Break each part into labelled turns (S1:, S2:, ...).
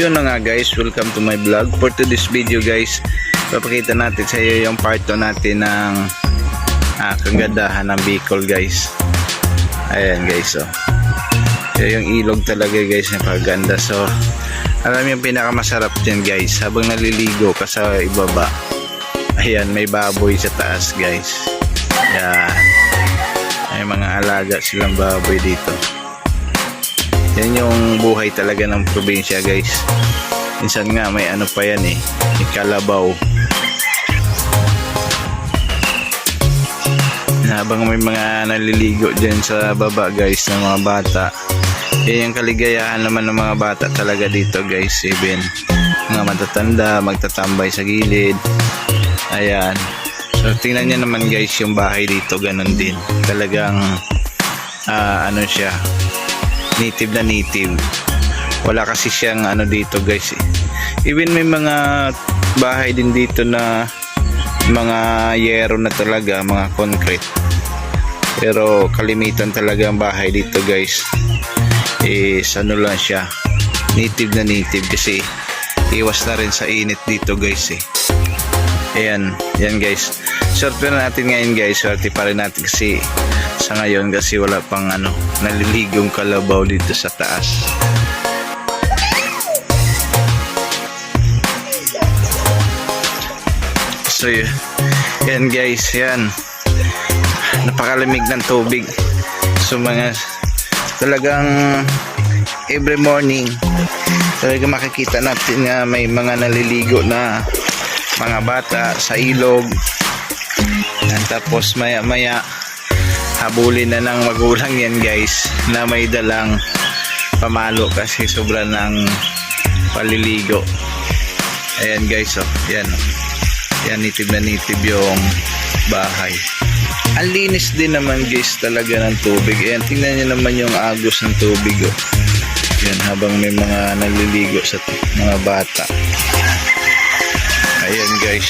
S1: yun na nga guys, welcome to my vlog. For today's video guys, papakita natin sa iyo yung part 2 natin ng kagandahan ng Bicol guys. Ayan guys, so yung ilog talaga guys na paganda. So alam yung pinakamasarap dyan guys, habang naliligo ka sa ibaba, ayan, may baboy sa taas guys. Ayan, may mga alaga silang baboy dito. Yan yung buhay talaga ng probinsya guys. Minsan nga may ano pa yan eh, may kalabaw. Habang may mga naliligo dyan sa baba guys ng mga bata, yan yung kaligayahan naman ng mga bata talaga dito guys. Even mga matatanda magtatambay sa gilid. Ayan, so tingnan nyo naman guys yung bahay dito, ganun din talagang ano siya, native na native. Wala kasi siyang ano dito guys eh. Even may mga bahay din dito na mga yero na talaga, mga concrete, pero kalimitan talaga ang bahay dito guys is ano lang siya, native na native, kasi iwas na rin sa init dito guys eh. Ayan, yan guys, swerte na natin ngayon guys, swerte pa rin natin kasi sa ngayon kasi wala pang ano, naliligong kalabaw dito sa taas. So yan guys, yan, napakalamig ng tubig. So mga talagang every morning talagang makikita natin na may mga naliligo na mga bata sa ilog. And tapos maya maya habulin na ng magulang yan guys na may dalang pamalo kasi sobra ng paliligo. Ayan guys, oh, yan, yan, native na native yung bahay. Ang linis din naman guys talaga ng tubig. Ayan, tingnan nyo naman yung agos ng tubig, oh. Yan, habang may mga naliligo sa mga bata. Ayan guys,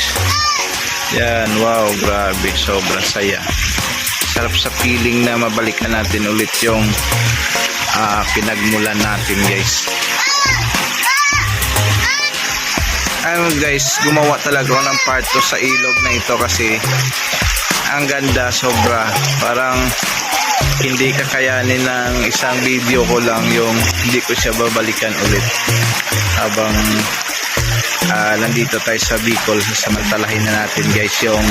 S1: yan, wow, grabe, sobrang saya. Sarap sa feeling na mabalikan natin ulit yung pinagmulan natin guys. Ayun guys, gumawa talaga ako ng part 2 sa ilog na ito kasi ang ganda, sobra. Parang hindi kakayanin ng isang video ko lang yung hindi ko siya babalikan ulit habang nandito tayo sa Bicol. Samantalahin na natin guys yung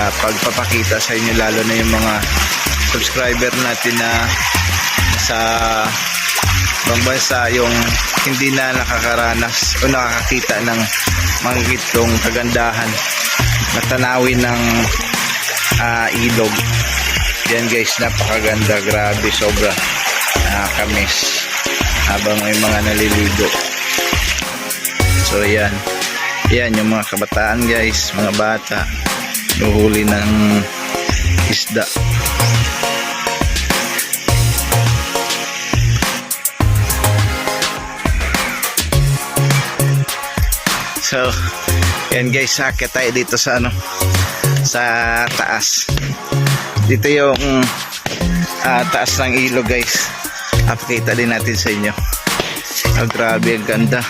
S1: pagpapakita sa inyo, lalo na yung mga subscriber natin na sa ibang bansa, yung hindi na nakakaranas o nakakakita ng mga gitong kagandahan na tanawin ng ilog. Yan guys, napakaganda, grabe, sobra, nakakamiss habang may mga naliligo. So yan, yan yung mga kabataan guys, mga bata nuhuli ng isda. So yan guys, sakit tayo dito sa ano, sa taas. Dito yung taas ng ilog guys, apakita din natin sa inyo. Grabe, ang ganda.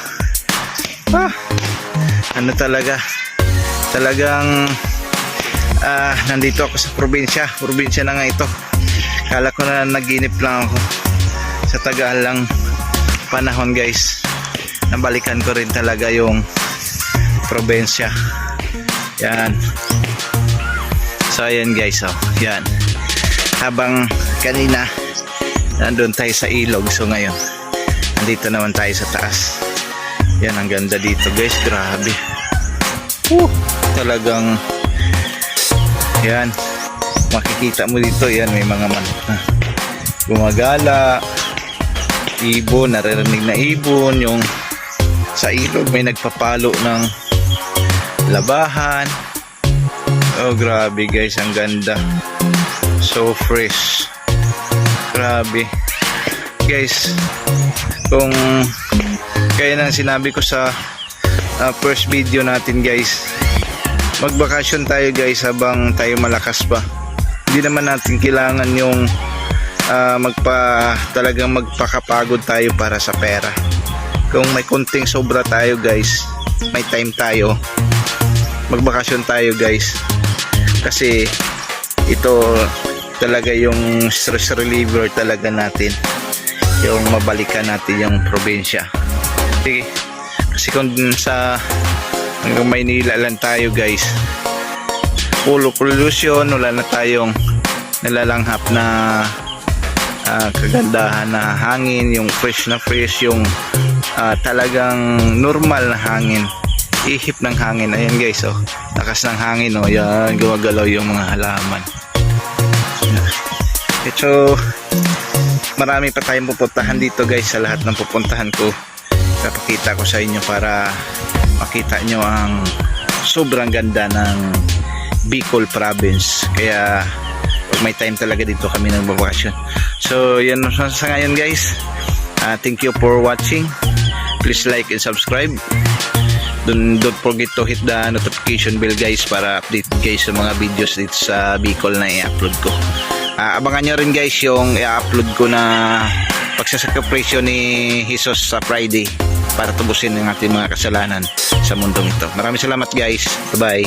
S1: Ano talaga, talagang nandito ako sa probinsya na nga ito. Kala ko na naginip lang ako. Sa tagal lang panahon guys, nabalikan ko rin talaga yung probinsya. Yan. So ayan guys, oh, yan. Habang kanina nandun tayo sa ilog, so ngayon nandito naman tayo sa taas. Yan, ang ganda dito guys, grabe. Talagang yan, makikita mo dito, yan, may mga manok na gumagala, ibon, naririnig na ibon. Yung sa ilog may nagpapalo ng labahan. Oh grabe guys, ang ganda, so fresh, grabe guys. Kung kaya nang sinabi ko sa first video natin guys, magbakasyon tayo guys habang tayo malakas pa. Hindi naman natin kailangan yung talagang magpakapagod tayo para sa pera. kung may konting sobra tayo guys, may time tayo, magbakasyon tayo guys, kasi ito talaga yung stress reliever talaga natin, yung mabalikan natin yung probinsya. Sige, kasi kung sa hanggang Maynila lang tayo guys, puro pollution, wala na tayong nalalanghap na kagandahan na hangin, yung fresh, yung talagang normal na hangin, ihip ng hangin. Ayan guys, oh, lakas ng hangin, oh, yan, gumagalaw yung mga halaman. Ito, marami pa tayong pupuntahan dito guys. Sa lahat ng pupuntahan ko, papakita ko sa inyo para makita nyo ang sobrang ganda ng Bicol Province. Kaya may time talaga dito kami nagbabakasyon. So yan sa ngayon guys, thank you for watching. Please like and subscribe. Don't forget to hit the notification bell guys para update guys sa mga videos dito sa Bicol na i-upload ko. Abangan nyo rin guys yung i-upload ko na pagsasakripisyo ni Jesus sa Friday para tubusin ang ating mga kasalanan sa mundong ito. Maraming salamat guys. Bye bye.